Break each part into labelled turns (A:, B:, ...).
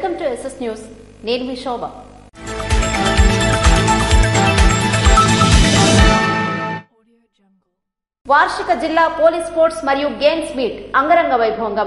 A: Welcome to SS news. నేను మీ శోభ. వార్షిక జిల్లా పోలీస్ స్పోర్ట్స్ మరియు గేమ్స్ మీట్ అంగరంగ వైభవంగా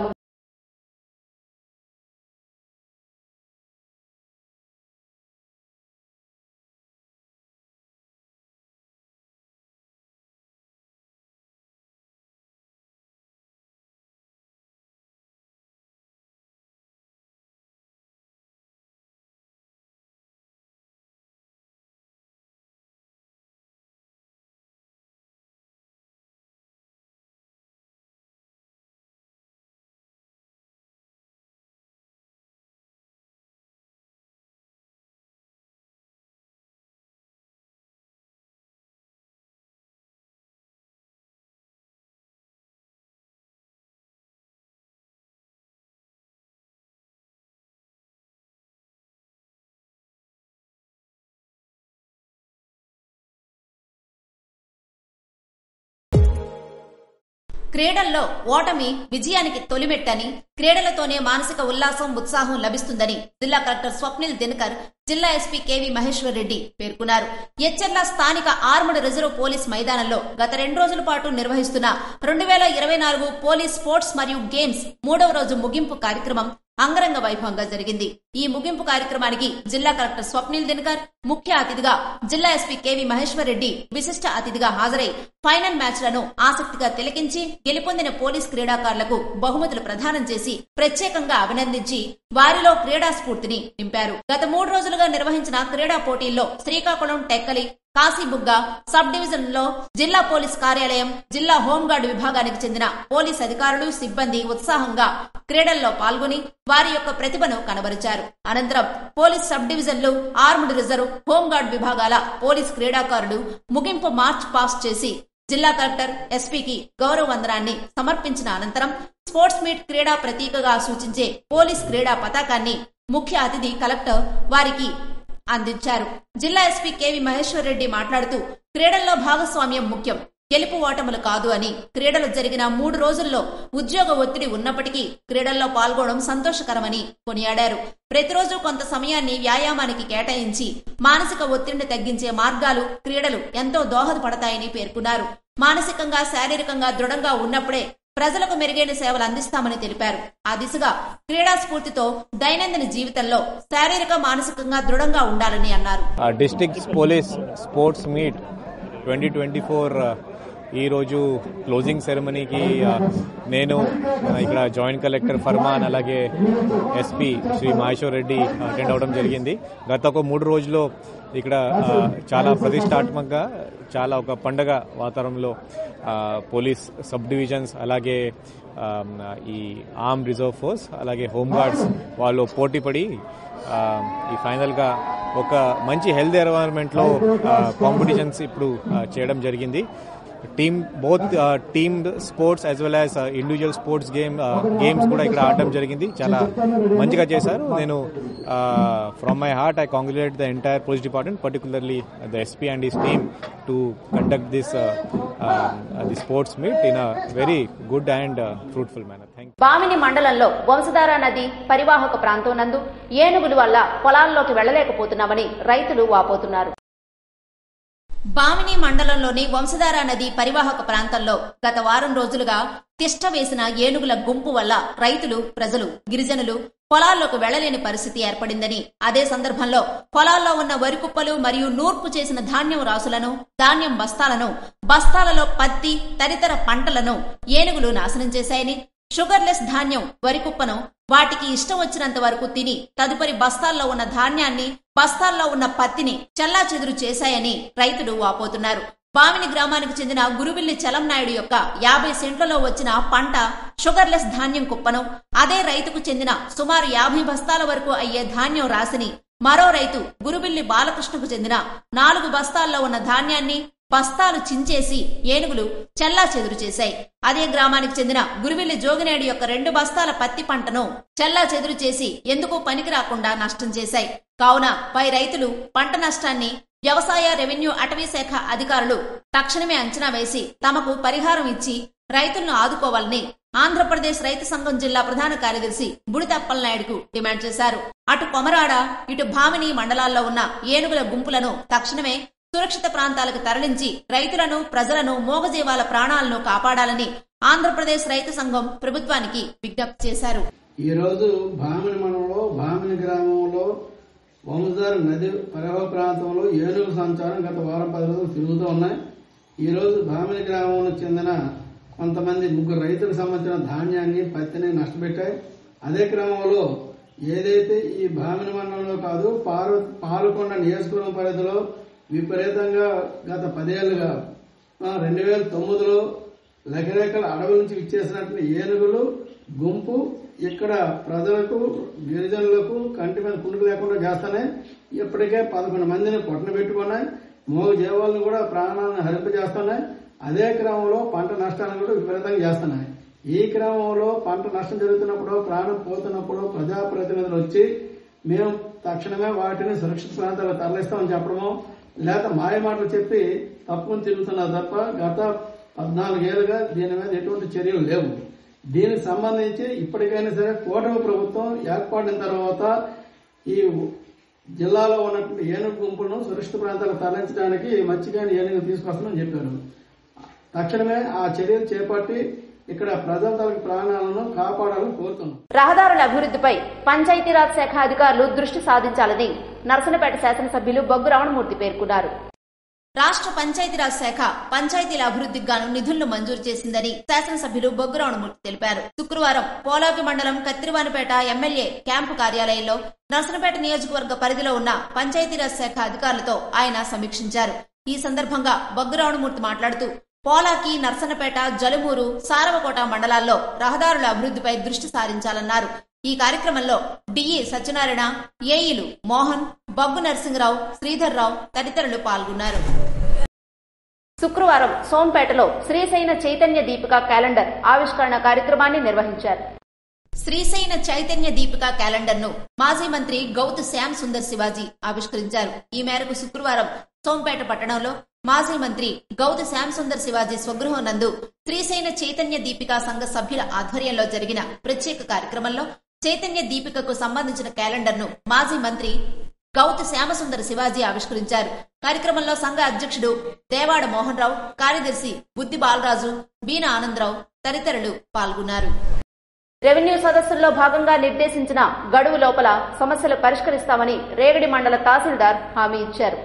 B: క్రీడల్లో ఓటమి విజయానికి తొలిమెట్టని, క్రీడలతోనే మానసిక ఉల్లాసం, ఉత్సాహం లభిస్తుందని జిల్లా కలెక్టర్ స్వప్నిల్ దినకర్, జిల్లా ఎస్పీ కేవీ మహేశ్వర్ రెడ్డి పేర్కొన్నారు. ఎచ్చెర్ల స్థానిక ఆర్మడ్ రిజర్వ్ పోలీస్ మైదానంలో గత 2 రోజుల పాటు నిర్వహిస్తున్న 2024 పోలీస్ స్పోర్ట్స్ మరియు గేమ్స్ 3వ రోజు ముగింపు కార్యక్రమం అంగరంగ వైభవంగా జరిగింది. ఈ ముగింపు కార్యక్రమానికి జిల్లా కలెక్టర్ స్వప్నిల్ దినకర్ ముఖ్య అతిథిగా, జిల్లా ఎస్పీ కేవీ మహేశ్వర్ రెడ్డి విశిష్ట అతిథిగా హాజరై ఫైనల్ మ్యాచ్లను ఆసక్తిగా తిలకించి గెలుపొందిన పోలీస్ క్రీడాకారులకు బహుమతులు ప్రదానం చేసి ప్రత్యేకంగా అభినందించి వారిలో క్రీడా స్ఫూర్తిని నింపారు. గత 3 రోజులుగా నిర్వహించిన క్రీడా పోటీల్లో శ్రీకాకుళం, టెక్కలి, కాశీబుగ్గ సబ్ డివిజన్ లో జిల్లా పోలీస్ కార్యాలయం, జిల్లా హోంగార్డు విభాగానికి చెందిన పోలీస్ అధికారులు, సిబ్బంది ఉత్సాహంగా క్రీడల్లో పాల్గొని వారి యొక్క ప్రతిభను కనబరిచారు. అనంతరం పోలీస్ సబ్ డివిజన్లు, ఆర్మ్డ్ రిజర్వ్, హోంగార్డు విభాగాల పోలీస్ క్రీడాకారులు ముగింపు మార్చ్ పాస్ చేసి జిల్లా కలెక్టర్, ఎస్పీకి గౌరవ వందనాన్ని సమర్పించిన అనంతరం స్పోర్ట్స్ మీట్ క్రీడా ప్రతీకగా సూచించే పోలీస్ క్రీడా పతాకాన్ని ముఖ్య అతిథి కలెక్టర్ వారికి అందించారు. జిల్లా ఎస్పీ కేవీ మహేశ్వర్ రెడ్డి మాట్లాడుతూ, క్రీడల్లో భాగస్వామ్యం ముఖ్యం, గెలుపు ఓటములు కాదు అని, క్రీడలు జరిగిన 3 రోజుల్లో ఉద్యోగ ఒత్తిడి ఉన్నప్పటికీ క్రీడల్లో పాల్గొనడం సంతోషకరమని కొనియాడారు. ప్రతిరోజు కొంత సమయాన్ని వ్యాయామానికి కేటాయించి మానసిక ఒత్తిడిని తగ్గించే మార్గాలు క్రీడలు ఎంతో దోహదపడతాయని పేర్కొన్నారు. మానసికంగా, శారీరకంగా దృఢంగా ఉన్నప్పుడే ప్రజలకు మెరుగైన సేవలు అందిస్తామని తెలిపారు. ఆ దిశగా క్రీడా స్ఫూర్తితో దైనందిన జీవితంలో శారీరక, మానసికంగా దృఢంగా ఉండాలని అన్నారు.
C: డిస్ట్రిక్ట్ పోలీస్ స్పోర్ట్స్ మీట్ 2024 ఈ రోజు క్లోజింగ్ సెరమనీకి నేను ఇక్కడ జాయింట్ కలెక్టర్ ఫర్మాన్, అలాగే ఎస్పీ శ్రీ మహేశ్వర్ రెడ్డి అటెండ్ అవడం జరిగింది. గత ఒక 3 రోజుల్లో ఇక్కడ చాలా ప్రతిష్టాత్మకంగా, చాలా ఒక పండగ వాతావరణంలో పోలీస్ సబ్ డివిజన్స్, అలాగే ఈ ఆర్మ్ రిజర్వ్ ఫోర్స్, అలాగే హోంగార్డ్స్ వాళ్ళు పోటీపడి ఈ ఫైనల్గా ఒక మంచి హెల్తీ ఎన్వైరన్మెంట్లో కాంపిటీషన్స్ ఇప్పుడు చేయడం జరిగింది. Both team sports as well as individual sports games కూడా ఇక్కడ ఆడటం జరిగింది. చాలా మంచిగా చేశారు. నేను from my heart I congratulate the entire police department, particularly the SP and his team to conduct this sports meet in a very good and fruitful manner. Thank you.
A: Bhamini మండలంలో వంశధార నది పరివాహక ప్రాంతం నందు ఏనుగుల వల్ల పొలాల్లోకి వెళ్లలేకపోతున్నామని రైతులు వాపోతున్నారు.
B: బామిని మండలంలోని వంశధార నది పరివాహక ప్రాంతంలో గత వారం రోజులుగా తిష్ట వేసిన ఏనుగుల గుంపు వల్ల రైతులు, ప్రజలు, గిరిజనులు పొలాల్లోకి వెళ్లలేని పరిస్థితి ఏర్పడిందని, అదే సందర్భంలో పొలాల్లో ఉన్న వరి కుప్పలు మరియు నూర్పు చేసిన ధాన్యం రాసులను, ధాన్యం బస్తాలలో పత్తి తదితర పంటలను ఏనుగులు నాశనం చేశాయని, షుగర్లెస్ ధాన్యం వరి కుప్పను వాటికి ఇష్టం వచ్చినంత వరకు తిని తదుపరి బస్తాల్లో ఉన్న ధాన్యాన్ని, బస్తాల్లో ఉన్న పత్తిని చెల్లాచెదురు చేశాయని రైతులు వాపోతున్నారు. బామిని గ్రామానికి చెందిన గురువిల్లి చలం నాయుడు యొక్క 50 సెంట్లలో వచ్చిన పంట షుగర్లెస్ ధాన్యం కుప్పను, అదే రైతుకు చెందిన సుమారు 50 బస్తాల వరకు అయ్యే ధాన్యం రాశిని మరో రైతు గురువిల్లి బాలకృష్ణకు చెందిన 4 బస్తాల్లో ఉన్న ధాన్యాన్ని బస్తాలు చించేసి ఏనుగులు చెల్లా చెదురు చేశాయి. అదే గ్రామానికి చెందిన గురువిల్లి జోగినాయుడు యొక్క 2 బస్తాల పత్తి పంటను చెల్లా చెదురు చేసి ఎందుకు పనికి రాకుండా నష్టం చేశాయి. కావున పై రైతులు పంట నష్టాన్ని వ్యవసాయ, రెవెన్యూ, అటవీ శాఖ అధికారులు తక్షణమే అంచనా వేసి తమకు పరిహారం ఇచ్చి రైతులను ఆదుకోవాలని ఆంధ్రప్రదేశ్ రైతు సంఘం జిల్లా ప్రధాన కార్యదర్శి బుడిత అప్పలనాయుడుకు డిమాండ్ చేశారు. అటు కొమరాడ, ఇటు భామిని మండలాల్లో ఉన్న ఏనుగుల గుంపులను తక్షణమే సురక్షిత ప్రాంతాలకు తరలించి రైతులను, ప్రజలను, మూగజీవాల ప్రాణాలను కాపాడాలని ఆంధ్రప్రదేశ్ రైతు సంఘం ప్రభుత్వానికి విజ్ఞప్తి చేశారు.
D: ఈ రోజు భామిని మండలంలో భామిని గ్రామంలో వంశధార నది పరివాహ ప్రాంతంలో ఏనుగు సంచారం గత వారం 10 రోజులు తిరుగుతూ ఉన్నాయి. ఈ రోజు భామిని గ్రామంలో చెందిన కొంతమంది 3 రైతులకు సంబంధించిన ధాన్యాన్ని, పత్తిని నష్టపెట్టాయి. అదే క్రమంలో ఏదైతే ఈ భామిని మండలంలో కాదు పాలకొండ నియోజకవర్గం పరిధిలో విపరీతంగా గత 10 ఏళ్లుగా 2009లో లెక్కరేఖల అడవుల నుంచి విచ్చేసినటువంటి ఏనుగులు గుంపు ఇక్కడ ప్రజలకు, గిరిజనులకు కంటి మీద కునుకు లేకుండా చేస్తున్నాయి. ఇప్పటికే 11 మందిని పొట్టన పెట్టుకున్నాయి. మూగ జీవాలను కూడా ప్రాణాలను హరింపజేస్తున్నాయి. అదే క్రమంలో పంట నష్టాలను కూడా విపరీతంగా చేస్తున్నాయి. ఈ క్రమంలో పంట నష్టం జరుగుతున్నప్పుడు, ప్రాణం పోతున్నప్పుడు ప్రజాప్రతినిధులు వచ్చి మేము తక్షణమే వాటిని సురక్షిత ప్రాంతాలకు తరలిస్తామని చెప్పడము, లేక మాయ మాటలు చెప్పి తప్పుని తిరుగుతున్నారు తప్ప గత 14 ఏళ్లుగా దీని మీద ఎటువంటి చర్యలు లేవు. దీనికి సంబంధించి ఇప్పటికైనా సరే కూటమి ప్రభుత్వం ఏర్పడిన తర్వాత ఈ జిల్లాలో ఉన్నటువంటి ఏనుగు గుంపులను సురక్షిత ప్రాంతాలకు తరలించడానికి మత్స్యకాని ఏనుగు తీసుకొస్తామని చెప్పారు. తక్షణమే ఆ చర్యలు చేపట్టి ఇక్కడ ప్రజల తరపు ప్రాణాలను కాపాడాలని కోరుతున్నాం.
A: రహదారుల అభివృద్ధిపై పంచాయతీరాజ్ శాఖ అధికారులు దృష్టి సాధించాలని నర్సనపేట శాసనసభ్యులు బొగ్గు రమణమూర్తి పేర్కొన్నారు.
B: రాష్ట్ర పంచాయతీరాజ్ శాఖ పంచాయతీల అభివృద్ధికి గాను నిధులను మంజూరు చేసిందని శాసనసభ్యులు బొగ్గు రమణమూర్తి తెలిపారు. శుక్రవారం పోలాకి మండలం కత్తిరివానిపేట ఎమ్మెల్యే క్యాంపు కార్యాలయంలో నర్సనపేట నియోజకవర్గ పరిధిలో ఉన్న పంచాయతీరాజ్ శాఖ అధికారులతో ఆయన సమీక్షించారు. ఈ సందర్భంగా బొగ్గు రమణమూర్తి మాట్లాడుతూ పోలాకి, నర్సనపేట, జలుమూరు, సారవకోట మండలాల్లో రహదారుల అభివృద్ధిపై దృష్టి సారించాలన్నారు. ఈ కార్యక్రమంలో డిఈ సత్యనారాయణ, ఏఈలు మోహన్, బొగ్గు నరసింహరావు, శ్రీధర్రావు తదితరులు పాల్గొన్నారు.
A: శుక్రవారం సోంపేటలో శ్రీశైన చైతన్య దీపిక క్యాలెండర్ ఆవిష్కరణ కార్యక్రమాన్ని నిర్వహించారు.
B: శ్రీశైన చైతన్య దీపిక క్యాలెండర్ ను మాజీ మంత్రి గౌతు శ్యామ్ సుందర్ శివాజీ ఆవిష్కరించారు. ఈ మేరకు శుక్రవారం సోంపేట పట్టణంలో మాజీ మంత్రి గౌతు శ్యామ్ సుందర్ శివాజీ స్వగృహం నందు శ్రీశైన చైతన్య దీపిక సంఘ సభ్యుల ఆధ్వర్యంలో జరిగిన ప్రత్యేక కార్యక్రమంలో చైతన్య దీపికకు సంబంధించిన క్యాలెండర్ ను మాజీ మంత్రి గౌతు శ్యామసుందర శివాజీ ఆవిష్కరించారు. కార్యక్రమంలో సంఘ అధ్యక్షుడు దేవాడ మోహన్ రావు, కార్యదర్శి బుద్ధి బాలరాజు, బీన ఆనందరావు తదితరులు పాల్గొన్నారు.
A: రెవెన్యూ సదస్సుల్లో భాగంగా నిర్దేశించిన గడువు లోపల సమస్యలు పరిష్కరిస్తామని రేగడి మండల తహసీల్దార్ హామీ ఇచ్చారు.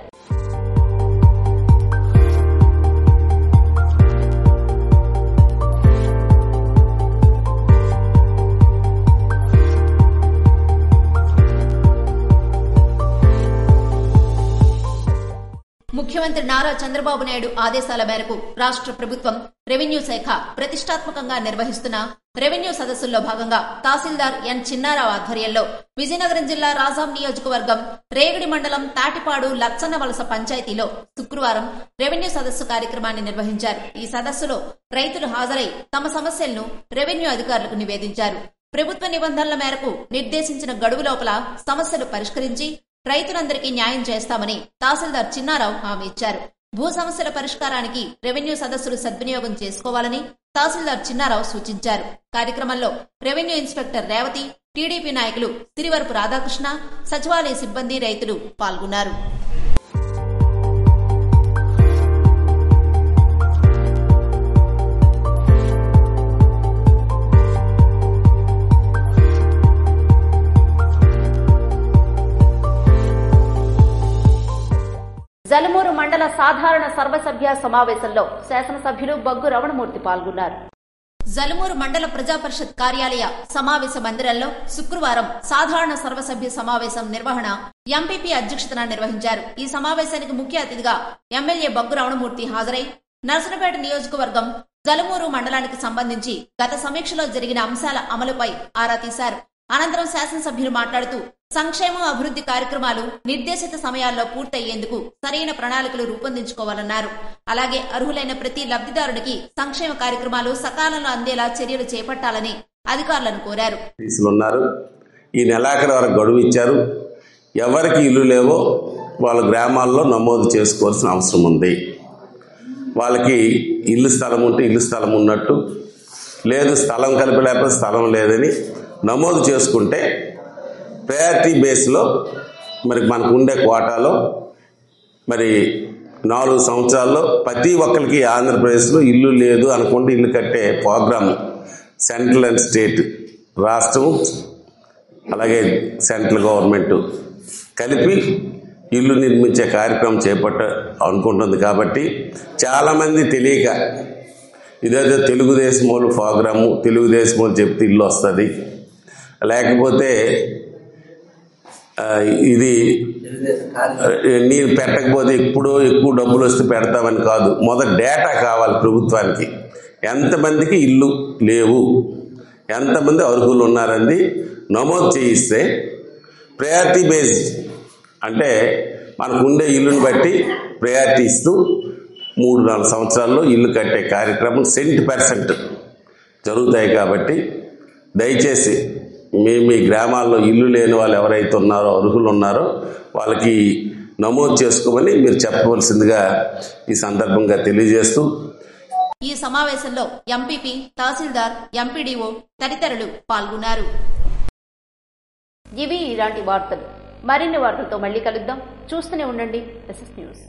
B: ముఖ్యమంత్రి నారా చంద్రబాబు నాయుడు ఆదేశాల మేరకు రాష్ట్ర ప్రభుత్వం రెవెన్యూ శాఖ ప్రతిష్టాత్మకంగా నిర్వహిస్తున్న రెవెన్యూ సదస్సుల్లో భాగంగా తహసీల్దార్ ఎన్ చిన్నారావు ఆధ్వర్యంలో విజయనగరం జిల్లా రాజాం నియోజకవర్గం రేగడి మండలం తాటిపాడు లచ్చన్నవలస పంచాయతీలో శుక్రవారం రెవెన్యూ సదస్సు కార్యక్రమాన్ని నిర్వహించారు. ఈ సదస్సులో రైతులు హాజరై తమ సమస్యలను రెవెన్యూ అధికారులకు నివేదించారు. ప్రభుత్వ నిబంధనల మేరకు నిర్దేశించిన గడువు లోపల సమస్యలు పరిష్కరించి రైతులందరికీ న్యాయం చేస్తామని తహసీల్దార్ చిన్నారావు హామీ ఇచ్చారు. భూ సమస్యల పరిష్కారానికి రెవెన్యూ సదస్సులు సద్వినియోగం చేసుకోవాలని తహసీల్దార్ చిన్నారావు సూచించారు. కార్యక్రమంలో రెవెన్యూ ఇన్స్పెక్టర్ రేవతి, టీడీపీ నాయకులు సిరివరపు రాధాకృష్ణ, సచివాలయ సిబ్బంది, రైతులు పాల్గొన్నారు.
A: జలుమూరు మండల సాధారణ సర్వసభ్య సమావేశంలో శాసనసభ్యులు బొగ్గు రమణమూర్తి పాల్గొన్నారు.
B: జలుమూరు మండల ప్రజా పరిషత్ కార్యాలయ సమావేశ మందిరంలో శుక్రవారం సాధారణ సర్వసభ్య సమావేశం నిర్వహణ ఎంపీపీ అధ్యక్షతన నిర్వహించారు. ఈ సమావేశానికి ముఖ్య అతిథిగా ఎమ్మెల్యే బొగ్గు రమణమూర్తి హాజరై నర్సనపేట నియోజకవర్గం జలుమూరు మండలానికి సంబంధించి గత సమీక్షలో జరిగిన అంశాల అమలుపై ఆరా తీశారు. అనంతరం శాసనసభ్యులు మాట్లాడుతూ సంక్షేమ అభివృద్ధి కార్యక్రమాలు నిర్దేశిత సమయాల్లో పూర్తయ్యేందుకు సరైన ప్రణాళికలు రూపొందించుకోవాలన్నారు. అలాగే అర్హులైన ప్రతి లబ్ధిదారుడికి సంక్షేమ కార్యక్రమాలు సకాలంలో అందేలా చర్యలు చేపట్టాలని అధికారులను కోరారు.
E: ఈ నెలాఖరు వరకు గడువు ఇచ్చారు. ఎవరికి ఇల్లు లేవో వాళ్ళ గ్రామాల్లో నమోదు చేసుకోవాల్సిన అవసరం ఉంది. వాళ్ళకి ఇల్లు స్థలం ఉంటే ఇల్లు స్థలం ఉన్నట్టు, లేదు స్థలం కలిపి లేకపోతే స్థలం లేదని నమోదు చేసుకుంటే ప్రయారిటీ బేస్లో మరి మనకు ఉండే కోటాలో మరి 4 సంవత్సరాల్లో ప్రతి ఒక్కరికి ఆంధ్రప్రదేశ్లో ఇల్లు లేదు అనుకుంటే ఇల్లు కట్టే ప్రోగ్రాం సెంట్రల్ అండ్ స్టేట్, రాష్ట్రం అలాగే సెంట్రల్ గవర్నమెంట్ కలిపి ఇల్లు నిర్మించే కార్యక్రమం అనుకుంటుంది. కాబట్టి చాలామంది తెలియక ఇదేదో తెలుగుదేశం వాళ్ళు ప్రోగ్రాము, తెలుగుదేశం వాళ్ళు చెప్తే ఇల్లు వస్తుంది, లేకపోతే ఇది నేను పెట్టకపోతే ఎప్పుడో ఎక్కువ డబ్బులు వస్తే పెడతామని కాదు. మొదట డేటా కావాలి ప్రభుత్వానికి. ఎంతమందికి ఇల్లు లేవు, ఎంతమంది అర్హులు ఉన్నారని నమోదు చేయిస్తే ప్రయారిటీ బేస్ అంటే మనకు ఉండే ఇల్లుని బట్టి ప్రయారిటీ ఇస్తూ 3-4 సంవత్సరాల్లో ఇల్లు కట్టే కార్యక్రమం 100% జరుగుతాయి. కాబట్టి దయచేసి మీ గ్రామాల్లో ఇల్లు లేని వాళ్ళు ఎవరైతే ఉన్నారో, అర్హులు ఉన్నారో వాళ్ళకి నమోదు చేసుకోమని మీరు చెప్పవలసిందిగా ఈ సందర్భంగా తెలియజేస్తూ,
B: ఈ సమావేశంలో ఎంపీపీ, తహసీల్దార్, ఎంపీడీఓ తదితరులు పాల్గొన్నారు.
A: ఇవి ఇలాంటి వార్తలు. మరిన్ని వార్తలతో మళ్ళీ కలుద్దాం. చూస్తూనే ఉండండి SS న్యూస్.